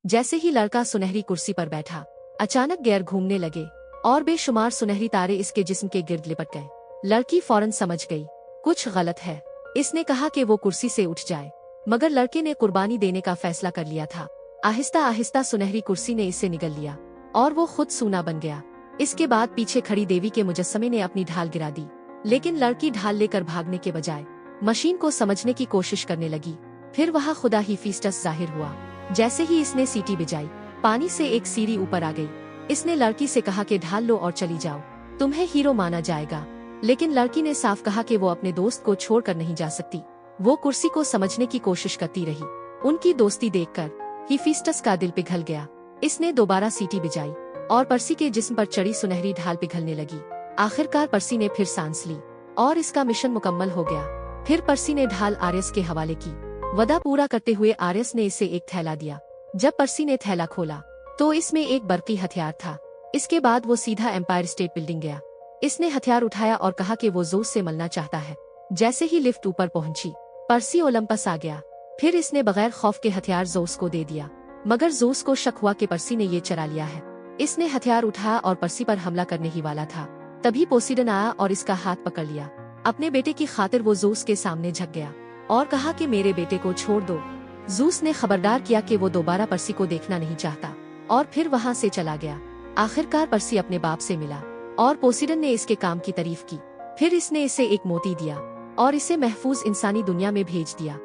जैसे ही लड़का सुनहरी कुर्सी पर बैठा, अचानक गियर घूमने लगे और बेशुमार सुनहरी तारे इसके जिस्म के गिर्द लिपट गए। लड़की फौरन समझ गई कुछ गलत है। इसने कहा कि वो कुर्सी से उठ जाए, मगर लड़के ने कुर्बानी देने का फैसला कर लिया था। आहिस्ता आहिस्ता सुनहरी कुर्सी ने इसे निगल लिया और वो खुद सूना बन गया। इसके बाद पीछे खड़ी देवी के मुजस्समे ने अपनी ढाल गिरा दी, लेकिन लड़की ढाल लेकर भागने के बजाय मशीन को समझने की कोशिश करने लगी। फिर वहाँ खुदा हीफिस्टस जाहिर हुआ। जैसे ही इसने सीटी बजाई, पानी से एक सीढ़ी ऊपर आ गई। इसने लड़की से कहा कि ढाल लो और चली जाओ, तुम्हें हीरो माना जाएगा। लेकिन लड़की ने साफ कहा कि वो अपने दोस्त को छोड़कर नहीं जा सकती। वो कुर्सी को समझने की कोशिश करती रही। उनकी दोस्ती देखकर हीफिस्टस का दिल पिघल गया। इसने दोबारा सीटी बजाई और पर्सी के जिस्म पर चढ़ी सुनहरी ढाल पिघलने लगी। आखिरकार पर्सी ने फिर सांस ली और इसका मिशन मुकम्मल हो गया। फिर पर्सी ने ढाल आर्यस के हवाले की। वदा पूरा करते हुए आर्यस ने इसे एक थैला दिया। जब पर्सी ने थैला खोला तो इसमें एक बरकी हथियार था। इसके बाद वो सीधा एम्पायर स्टेट बिल्डिंग गया। इसने हथियार उठाया और कहा कि वो ज़ोस से मिलना चाहता है। जैसे ही लिफ्ट ऊपर पहुंची, पर्सी ओलंपस आ गया। फिर इसने बगैर खौफ के हथियार ज़ोस को दे दिया, मगर ज़ोस को शक हुआ कि पर्सी ने ये चरा लिया है। इसने हथियार उठाया और पर्सी पर हमला करने ही वाला था। तभी पोसीडन आया और इसका हाथ पकड़ लिया। अपने बेटे की खातिर वो ज़ोस के सामने झुक गया और कहा कि मेरे बेटे को छोड़ दो। ज़ूस ने खबरदार किया कि वो दोबारा पर्सी को देखना नहीं चाहता और फिर वहाँ से चला गया। आखिरकार पर्सी अपने बाप से मिला और पोसीडन ने इसके काम की तारीफ की। फिर इसने इसे एक मोती दिया और इसे महफूज इंसानी दुनिया में भेज दिया।